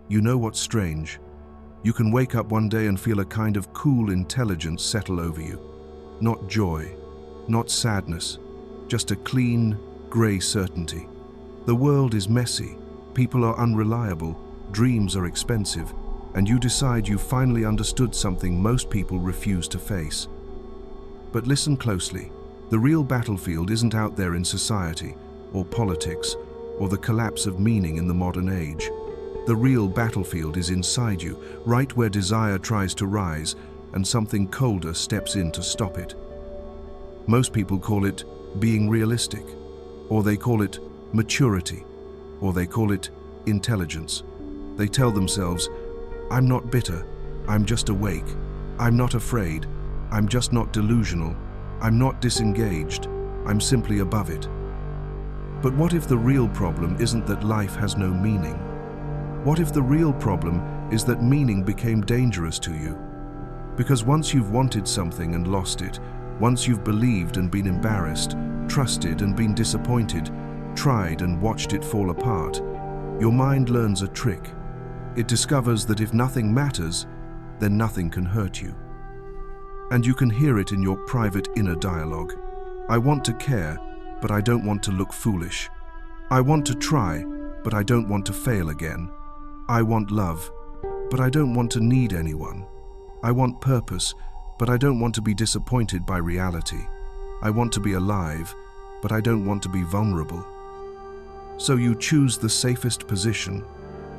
You know what's strange? You can wake up one day and feel a kind of cool intelligence settle over you. Not joy, not sadness, just a clean, grey certainty. The world is messy, people are unreliable, dreams are expensive, and you decide you finally understood something most people refuse to face. But listen closely. The real battlefield isn't out there in society, or politics, or the collapse of meaning in the modern age. The real battlefield is inside you, right where desire tries to rise and something colder steps in to stop it. Most people call it being realistic, or they call it maturity, or they call it intelligence. They tell themselves, I'm not bitter, I'm just awake. I'm not afraid, I'm just not delusional. I'm not disengaged, I'm simply above it. But what if the real problem isn't that life has no meaning? What if the real problem is that meaning became dangerous to you? Because once you've wanted something and lost it, once you've believed and been embarrassed, trusted and been disappointed, tried and watched it fall apart, your mind learns a trick. It discovers that if nothing matters, then nothing can hurt you. And you can hear it in your private inner dialogue. I want to care, but I don't want to look foolish. I want to try, but I don't want to fail again. I want love, but I don't want to need anyone. I want purpose, but I don't want to be disappointed by reality. I want to be alive, but I don't want to be vulnerable. So you choose the safest position.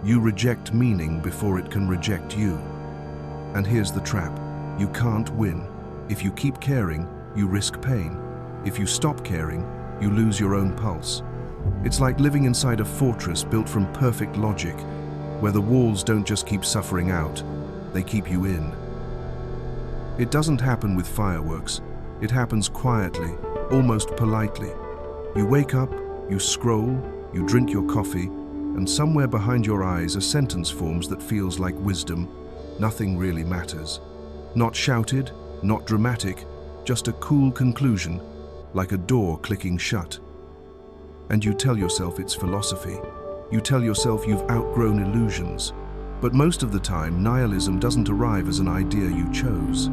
You reject meaning before it can reject you. And here's the trap. You can't win. If you keep caring, you risk pain. If you stop caring, you lose your own pulse. It's like living inside a fortress built from perfect logic, where the walls don't just keep suffering out, they keep you in. It doesn't happen with fireworks. It happens quietly, almost politely. You wake up, you scroll, you drink your coffee, and somewhere behind your eyes a sentence forms that feels like wisdom. Nothing really matters. Not shouted, not dramatic, just a cool conclusion, like a door clicking shut. And you tell yourself it's philosophy. You tell yourself you've outgrown illusions. But most of the time, nihilism doesn't arrive as an idea you chose.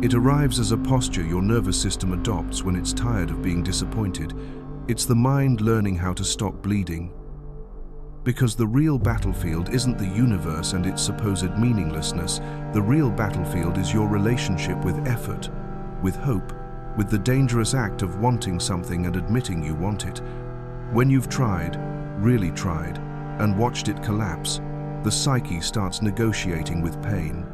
It arrives as a posture your nervous system adopts when it's tired of being disappointed. It's the mind learning how to stop bleeding. Because the real battlefield isn't the universe and its supposed meaninglessness. The real battlefield is your relationship with effort, with hope, with the dangerous act of wanting something and admitting you want it. When you've tried, really tried, and watched it collapse, the psyche starts negotiating with pain.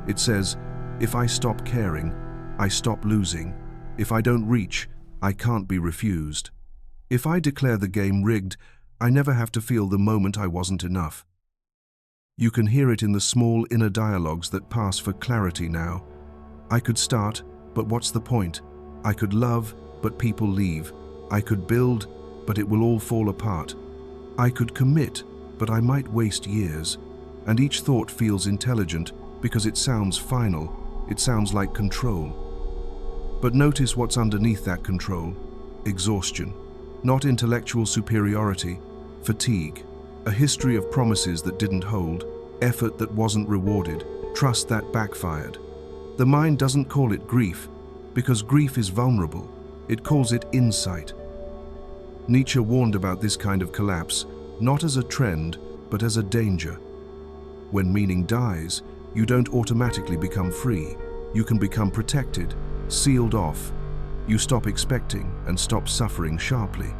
It says, if I stop caring, I stop losing. If I don't reach, I can't be refused. If I declare the game rigged, I never have to feel the moment I wasn't enough. You can hear it in the small inner dialogues that pass for clarity now. I could start, but what's the point? I could love, but people leave. I could build, but it will all fall apart. I could commit, but I might waste years. And each thought feels intelligent because it sounds final. It sounds like control. But notice what's underneath that control. Exhaustion. Not intellectual superiority, fatigue, a history of promises that didn't hold, effort that wasn't rewarded, trust that backfired. The mind doesn't call it grief, because grief is vulnerable. It calls it insight. Nietzsche warned about this kind of collapse, not as a trend, but as a danger. When meaning dies, you don't automatically become free. You can become protected, sealed off. You stop expecting and stop suffering sharply,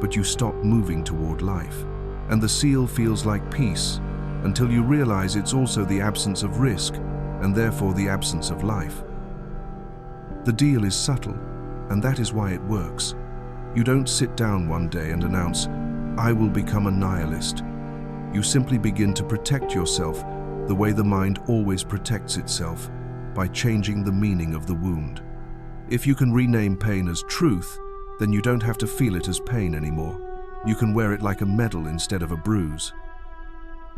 but you stop moving toward life. And the seal feels like peace, until you realize it's also the absence of risk, and therefore the absence of life. The deal is subtle, and that is why it works. You don't sit down one day and announce, I will become a nihilist. You simply begin to protect yourself the way the mind always protects itself, by changing the meaning of the wound. If you can rename pain as truth, then you don't have to feel it as pain anymore. You can wear it like a medal instead of a bruise.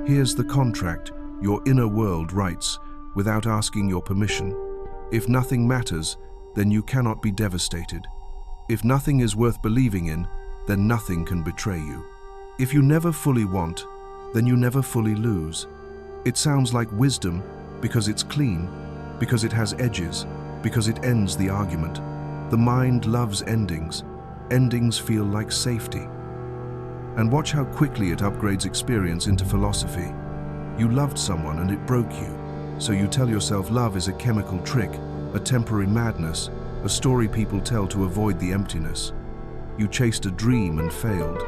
Here's the contract your inner world writes without asking your permission. If nothing matters, then you cannot be devastated. If nothing is worth believing in, then nothing can betray you. If you never fully want, then you never fully lose. It sounds like wisdom because it's clean, because it has edges, because it ends the argument. The mind loves endings. Endings feel like safety. And watch how quickly it upgrades experience into philosophy. You loved someone and it broke you, so you tell yourself love is a chemical trick, a temporary madness, a story people tell to avoid the emptiness. You chased a dream and failed,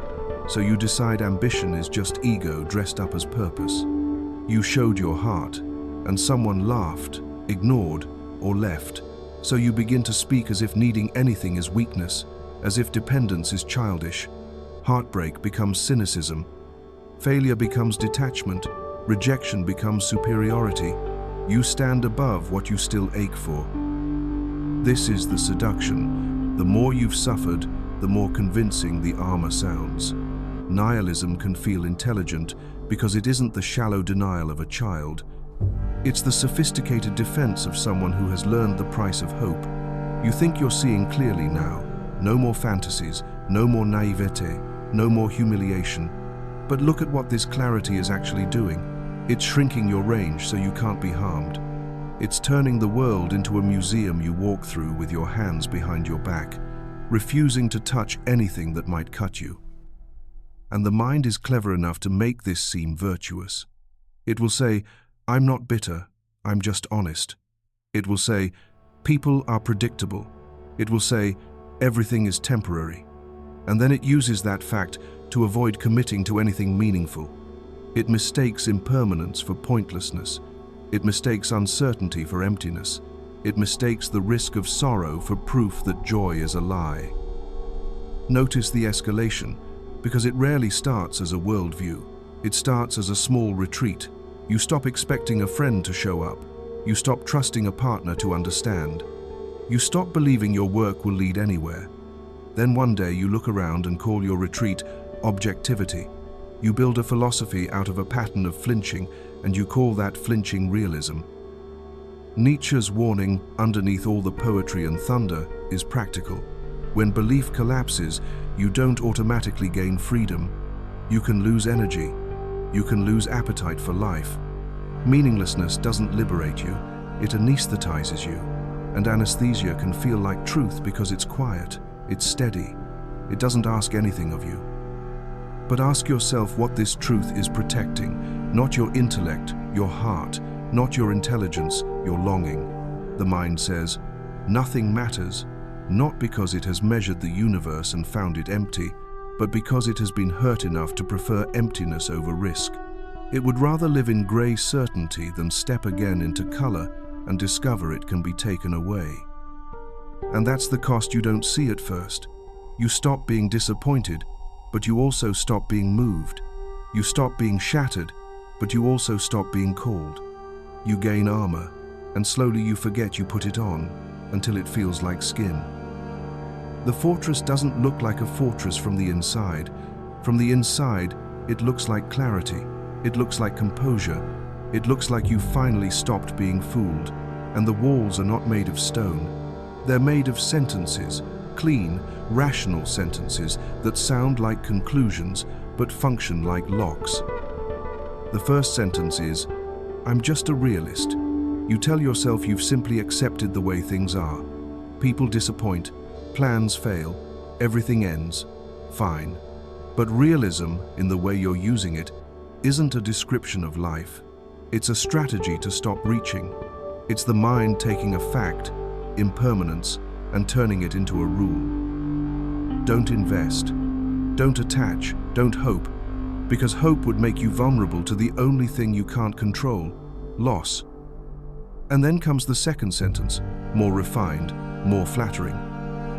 so you decide ambition is just ego dressed up as purpose. You showed your heart, and someone laughed, ignored, or left, so you begin to speak as if needing anything is weakness, as if dependence is childish. Heartbreak becomes cynicism. Failure becomes detachment. Rejection becomes superiority. You stand above what you still ache for. This is the seduction. The more you've suffered, the more convincing the armor sounds. Nihilism can feel intelligent because it isn't the shallow denial of a child. It's the sophisticated defense of someone who has learned the price of hope. You think you're seeing clearly now. No more fantasies, no more naivete, no more humiliation. But look at what this clarity is actually doing. It's shrinking your range so you can't be harmed. It's turning the world into a museum you walk through with your hands behind your back, refusing to touch anything that might cut you. And the mind is clever enough to make this seem virtuous. It will say, I'm not bitter, I'm just honest. It will say, people are predictable. It will say, everything is temporary. And then it uses that fact to avoid committing to anything meaningful. It mistakes impermanence for pointlessness. It mistakes uncertainty for emptiness. It mistakes the risk of sorrow for proof that joy is a lie. Notice the escalation, because it rarely starts as a worldview. It starts as a small retreat. You stop expecting a friend to show up. You stop trusting a partner to understand. You stop believing your work will lead anywhere. Then one day you look around and call your retreat objectivity. You build a philosophy out of a pattern of flinching, and you call that flinching realism. Nietzsche's warning underneath all the poetry and thunder is practical. When belief collapses, you don't automatically gain freedom. You can lose energy. You can lose appetite for life. Meaninglessness doesn't liberate you, it anesthetizes you. And anesthesia can feel like truth because it's quiet, it's steady. It doesn't ask anything of you. But ask yourself what this truth is protecting, not your intellect, your heart, not your intelligence, your longing. The mind says, nothing matters, not because it has measured the universe and found it empty, but because it has been hurt enough to prefer emptiness over risk. It would rather live in grey certainty than step again into color and discover it can be taken away. And that's the cost you don't see at first. You stop being disappointed, but you also stop being moved. You stop being shattered, but you also stop being called. You gain armor, and slowly you forget you put it on, until it feels like skin. The fortress doesn't look like a fortress from the inside. From the inside, it looks like clarity. It looks like composure. It looks like you finally stopped being fooled. And the walls are not made of stone. They're made of sentences, clean, rational sentences that sound like conclusions but function like locks. The first sentence is, I'm just a realist. You tell yourself you've simply accepted the way things are. People disappoint, plans fail, everything ends. Fine. But realism, in the way you're using it, isn't a description of life. It's a strategy to stop reaching. It's the mind taking a fact, impermanence, and turning it into a rule. Don't invest. Don't attach. Don't hope. Because hope would make you vulnerable to the only thing you can't control, loss. And then comes the second sentence, more refined, more flattering.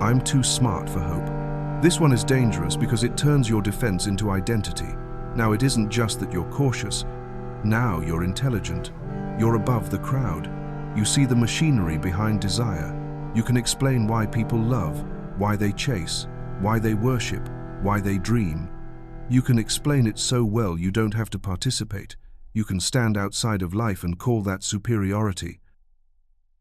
I'm too smart for hope. This one is dangerous because it turns your defense into identity. Now it isn't just that you're cautious. Now you're intelligent. You're above the crowd. You see the machinery behind desire. You can explain why people love, why they chase, why they worship, why they dream. You can explain it so well you don't have to participate. You can stand outside of life and call that superiority.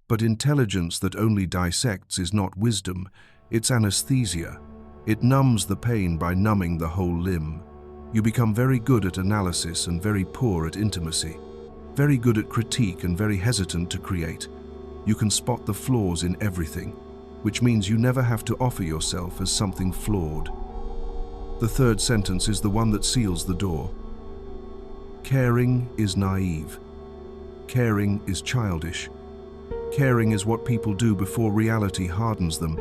But intelligence that only dissects is not wisdom, it's anesthesia. It numbs the pain by numbing the whole limb. You become very good at analysis and very poor at intimacy. very good at critique and very hesitant to create. You can spot the flaws in everything, which means you never have to offer yourself as something flawed. The third sentence is the one that seals the door. Caring is naive. Caring is childish. Caring is what people do before reality hardens them,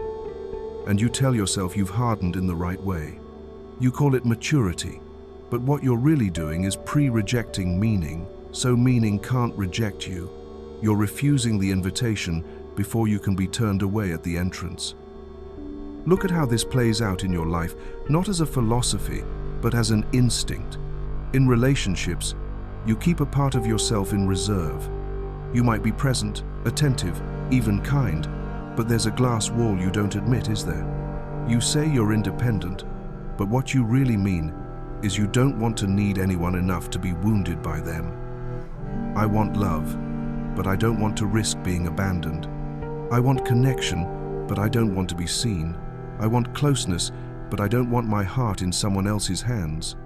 and you tell yourself you've hardened in the right way. You call it maturity, but what you're really doing is pre-rejecting meaning, so meaning can't reject you. You're refusing the invitation before you can be turned away at the entrance. Look at how this plays out in your life, not as a philosophy, but as an instinct. In relationships, you keep a part of yourself in reserve. You might be present, attentive, even kind, but there's a glass wall you don't admit, is there? You say you're independent, but what you really mean is you don't want to need anyone enough to be wounded by them. I want love, but I don't want to risk being abandoned. I want connection, but I don't want to be seen. I want closeness, but I don't want my heart in someone else's hands.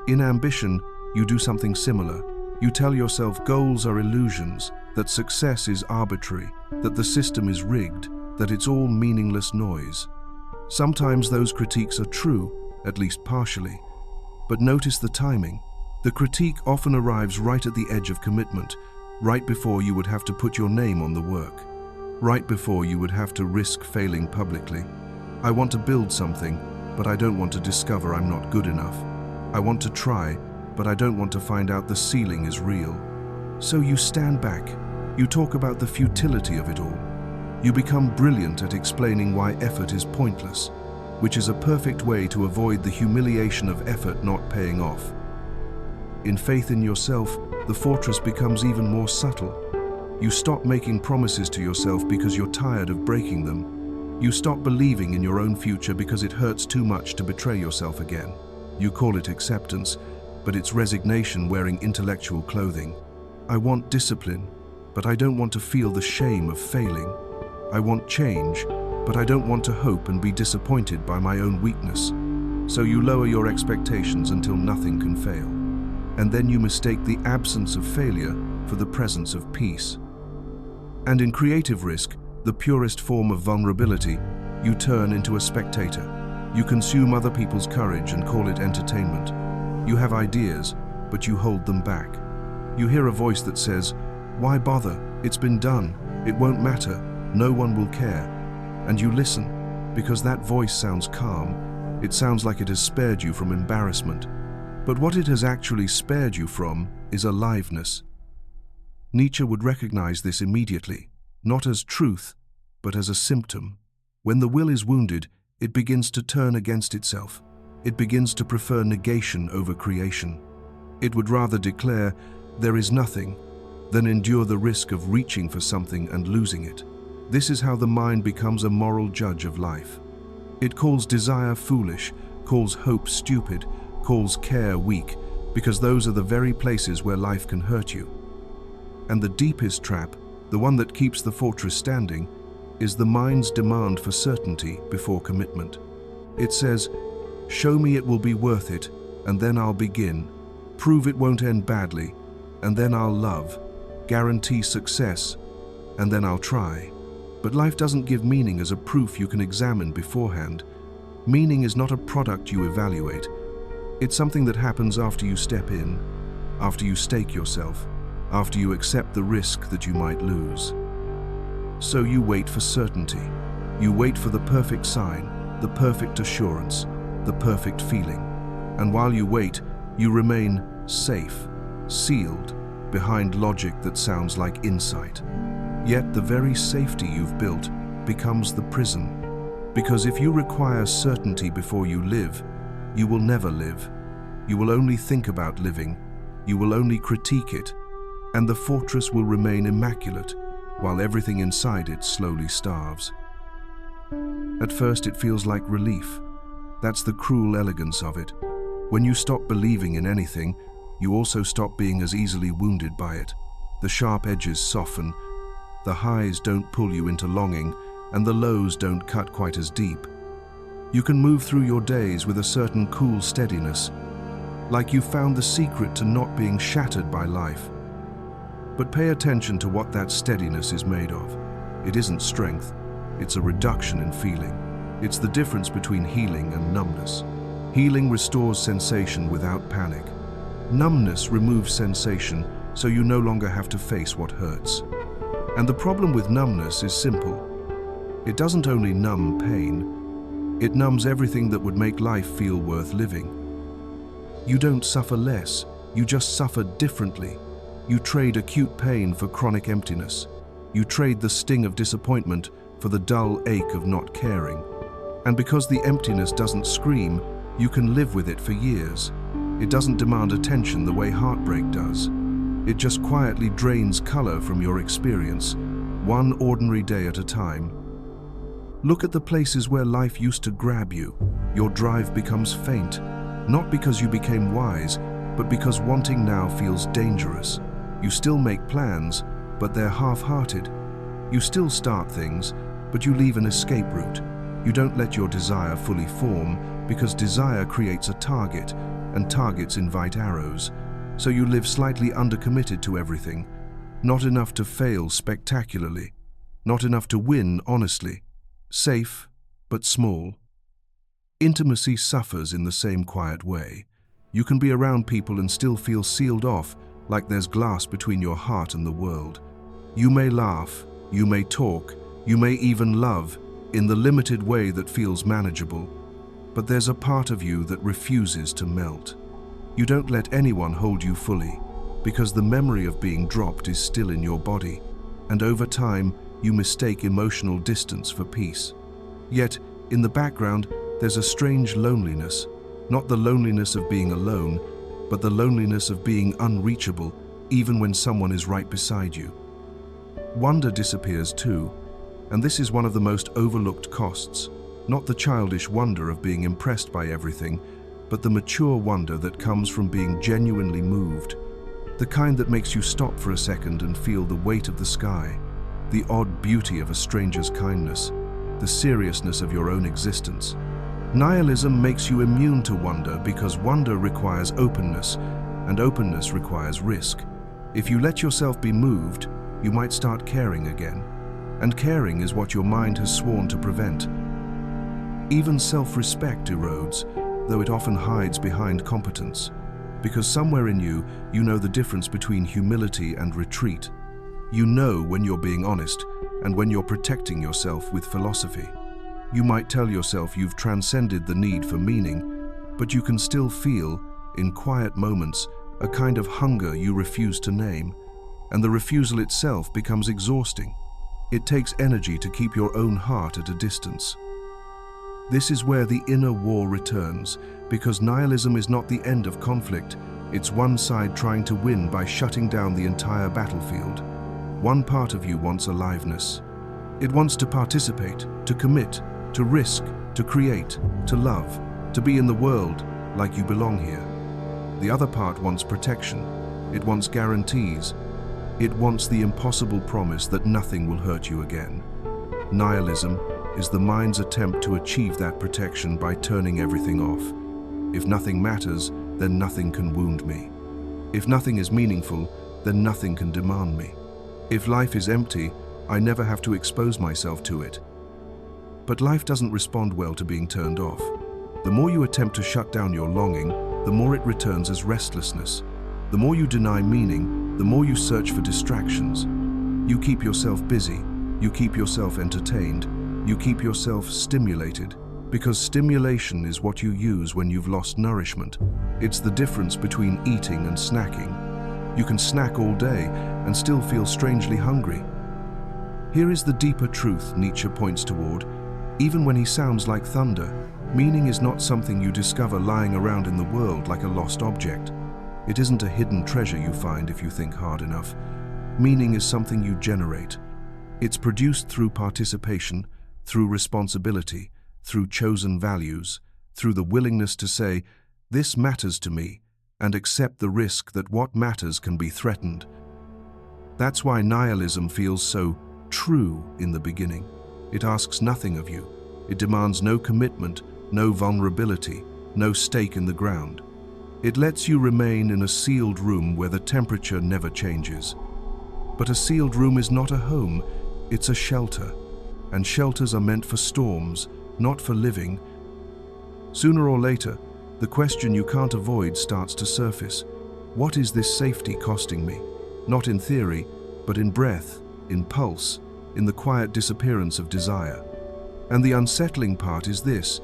In ambition, you do something similar. You tell yourself goals are illusions, that success is arbitrary, that the system is rigged, that it's all meaningless noise. Sometimes those critiques are true, at least partially. But notice the timing. The critique often arrives right at the edge of commitment, right before you would have to put your name on the work, right before you would have to risk failing publicly. I want to build something, but I don't want to discover I'm not good enough. I want to try, but I don't want to find out the ceiling is real. So you stand back. You talk about the futility of it all. You become brilliant at explaining why effort is pointless, which is a perfect way to avoid the humiliation of effort not paying off. In faith in yourself, the fortress becomes even more subtle. You stop making promises to yourself because you're tired of breaking them. You stop believing in your own future because it hurts too much to betray yourself again. You call it acceptance, but it's resignation wearing intellectual clothing. I want discipline, but I don't want to feel the shame of failing. I want change, but I don't want to hope and be disappointed by my own weakness. So you lower your expectations until nothing can fail. And then you mistake the absence of failure for the presence of peace. And in creative risk, the purest form of vulnerability, you turn into a spectator. You consume other people's courage and call it entertainment. You have ideas, but you hold them back. You hear a voice that says, "Why bother? It's been done. It won't matter. No one will care." And you listen, because that voice sounds calm. It sounds like it has spared you from embarrassment. But what it has actually spared you from is aliveness. Nietzsche would recognize this immediately, not as truth, but as a symptom. When the will is wounded, it begins to turn against itself. It begins to prefer negation over creation. It would rather declare, "There is nothing," than endure the risk of reaching for something and losing it. This is how the mind becomes a moral judge of life. It calls desire foolish, calls hope stupid, calls care weak, because those are the very places where life can hurt you. And the deepest trap, the one that keeps the fortress standing, is the mind's demand for certainty before commitment. It says, "Show me it will be worth it, and then I'll begin. Prove it won't end badly, and then I'll love. Guarantee success, and then I'll try." But life doesn't give meaning as a proof you can examine beforehand. Meaning is not a product you evaluate. It's something that happens after you step in, after you stake yourself, after you accept the risk that you might lose. So you wait for certainty. You wait for the perfect sign, the perfect assurance, the perfect feeling. And while you wait, you remain safe, sealed, behind logic that sounds like insight. Yet the very safety you've built becomes the prison. Because if you require certainty before you live, you will never live. You will only think about living. You will only critique it. And the fortress will remain immaculate, while everything inside it slowly starves. At first it feels like relief. That's the cruel elegance of it. When you stop believing in anything, you also stop being as easily wounded by it. The sharp edges soften, the highs don't pull you into longing, and the lows don't cut quite as deep. You can move through your days with a certain cool steadiness, like you found the secret to not being shattered by life. But pay attention to what that steadiness is made of. It isn't strength, it's a reduction in feeling. It's the difference between healing and numbness. Healing restores sensation without panic. Numbness removes sensation, so you no longer have to face what hurts. And the problem with numbness is simple. It doesn't only numb pain, it numbs everything that would make life feel worth living. You don't suffer less, you just suffer differently. You trade acute pain for chronic emptiness. You trade the sting of disappointment for the dull ache of not caring. And because the emptiness doesn't scream, you can live with it for years. It doesn't demand attention the way heartbreak does. It just quietly drains color from your experience, one ordinary day at a time. Look at the places where life used to grab you. Your drive becomes faint, not because you became wise, but because wanting now feels dangerous. You still make plans, but they're half-hearted. You still start things, but you leave an escape route. You don't let your desire fully form, because desire creates a target, and targets invite arrows. So you live slightly undercommitted to everything. Not enough to fail spectacularly. Not enough to win honestly. Safe, but small. Intimacy suffers in the same quiet way. You can be around people and still feel sealed off, like there's glass between your heart and the world. You may laugh, you may talk, you may even love, in the limited way that feels manageable. But there's a part of you that refuses to melt. You don't let anyone hold you fully, because the memory of being dropped is still in your body, and over time, you mistake emotional distance for peace. Yet, in the background, there's a strange loneliness, not the loneliness of being alone, but the loneliness of being unreachable, even when someone is right beside you. Wonder disappears too, and this is one of the most overlooked costs, not the childish wonder of being impressed by everything, but the mature wonder that comes from being genuinely moved, the kind that makes you stop for a second and feel the weight of the sky, the odd beauty of a stranger's kindness, the seriousness of your own existence. Nihilism makes you immune to wonder because wonder requires openness, and openness requires risk. If you let yourself be moved, you might start caring again, and caring is what your mind has sworn to prevent. Even self-respect erodes, though it often hides behind competence, because somewhere in you, you know the difference between humility and retreat. You know when you're being honest and when you're protecting yourself with philosophy. You might tell yourself you've transcended the need for meaning, but you can still feel, in quiet moments, a kind of hunger you refuse to name, and the refusal itself becomes exhausting. It takes energy to keep your own heart at a distance. This is where the inner war returns, because nihilism is not the end of conflict, it's one side trying to win by shutting down the entire battlefield. One part of you wants aliveness. It wants to participate, to commit, to risk, to create, to love, to be in the world like you belong here. The other part wants protection. It wants guarantees. It wants the impossible promise that nothing will hurt you again. Nihilism is the mind's attempt to achieve that protection by turning everything off. If nothing matters, then nothing can wound me. If nothing is meaningful, then nothing can demand me. If life is empty, I never have to expose myself to it. But life doesn't respond well to being turned off. The more you attempt to shut down your longing, the more it returns as restlessness. The more you deny meaning, the more you search for distractions. You keep yourself busy, you keep yourself entertained, you keep yourself stimulated, because stimulation is what you use when you've lost nourishment. It's the difference between eating and snacking. You can snack all day and still feel strangely hungry. Here is the deeper truth Nietzsche points toward. Even when he sounds like thunder, meaning is not something you discover lying around in the world like a lost object. It isn't a hidden treasure you find if you think hard enough. Meaning is something you generate. It's produced through participation, through responsibility, through chosen values, through the willingness to say, "This matters to me," and accept the risk that what matters can be threatened. That's why nihilism feels so true in the beginning. It asks nothing of you. It demands no commitment, no vulnerability, no stake in the ground. It lets you remain in a sealed room where the temperature never changes. But a sealed room is not a home, it's a shelter. And shelters are meant for storms, not for living. Sooner or later, the question you can't avoid starts to surface. What is this safety costing me? Not in theory, but in breath, in pulse, in the quiet disappearance of desire. And the unsettling part is this: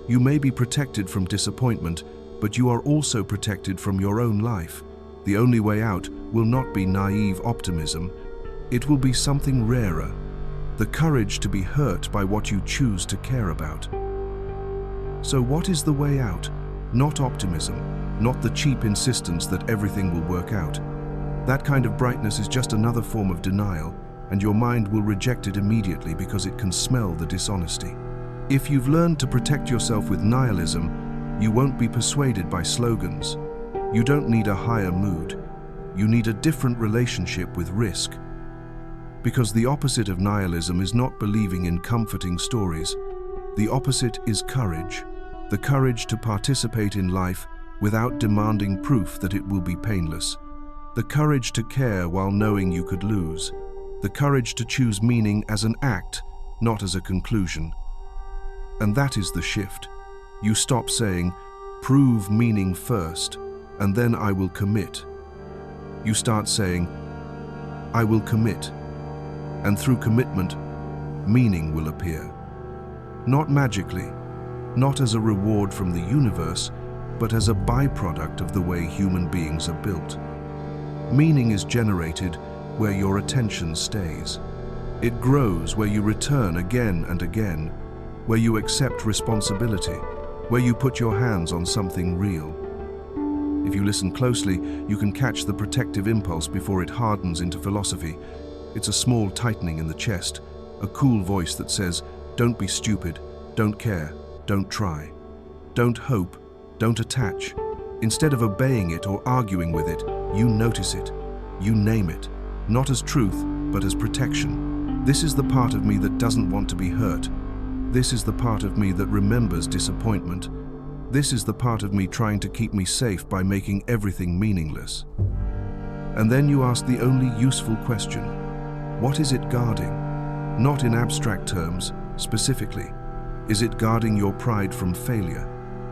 you may be protected from disappointment, but you are also protected from your own life. The only way out will not be naive optimism. It will be something rarer, the courage to be hurt by what you choose to care about. So what is the way out? Not optimism, not the cheap insistence that everything will work out. That kind of brightness is just another form of denial, and your mind will reject it immediately because it can smell the dishonesty. If you've learned to protect yourself with nihilism, you won't be persuaded by slogans. You don't need a higher mood. You need a different relationship with risk. Because the opposite of nihilism is not believing in comforting stories. The opposite is courage. The courage to participate in life without demanding proof that it will be painless. The courage to care while knowing you could lose. The courage to choose meaning as an act, not as a conclusion. And that is the shift. You stop saying, "Prove meaning first, and then I will commit." You start saying, "I will commit." And through commitment, meaning will appear. Not magically, not as a reward from the universe, but as a byproduct of the way human beings are built. Meaning is generated where your attention stays. It grows where you return again and again, where you accept responsibility, where you put your hands on something real. If you listen closely, you can catch the protective impulse before it hardens into philosophy. It's a small tightening in the chest, a cool voice that says, "Don't be stupid, don't care, don't try. Don't hope, don't attach." Instead of obeying it or arguing with it, you notice it, you name it, not as truth, but as protection. This is the part of me that doesn't want to be hurt. This is the part of me that remembers disappointment. This is the part of me trying to keep me safe by making everything meaningless. And then you ask the only useful question: what is it guarding? Not in abstract terms, specifically. Is it guarding your pride from failure?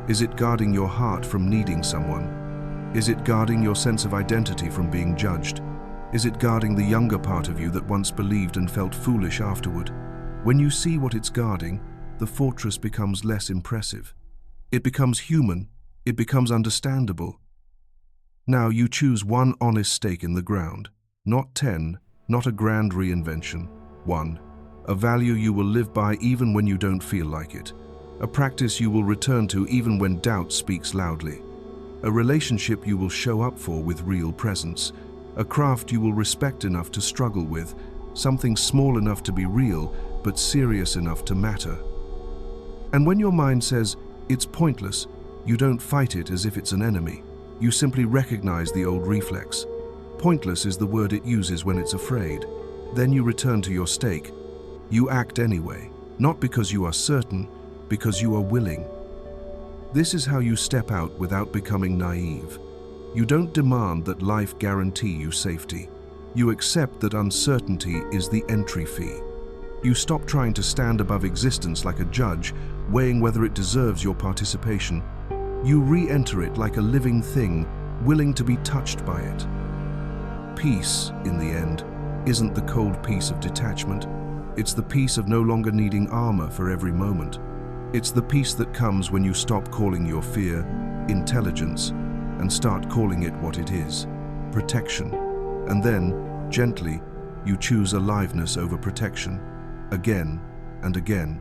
Is it guarding your heart from needing someone? Is it guarding your sense of identity from being judged? Is it guarding the younger part of you that once believed and felt foolish afterward? When you see what it's guarding, the fortress becomes less impressive. It becomes human, it becomes understandable. Now you choose one honest stake in the ground, not 10, not a grand reinvention. One, a value you will live by even when you don't feel like it. A practice you will return to even when doubt speaks loudly. A relationship you will show up for with real presence. A craft you will respect enough to struggle with. Something small enough to be real, but serious enough to matter. And when your mind says, "It's pointless," you don't fight it as if it's an enemy. You simply recognize the old reflex. Pointless is the word it uses when it's afraid. Then you return to your stake. You act anyway, not because you are certain, because you are willing. This is how you step out without becoming naive. You don't demand that life guarantee you safety. You accept that uncertainty is the entry fee. You stop trying to stand above existence like a judge, weighing whether it deserves your participation. You re-enter it like a living thing, willing to be touched by it. Peace, in the end, isn't the cold peace of detachment. It's the peace of no longer needing armor for every moment. It's the peace that comes when you stop calling your fear intelligence and start calling it what it is, protection. And then, gently, you choose aliveness over protection, again and again.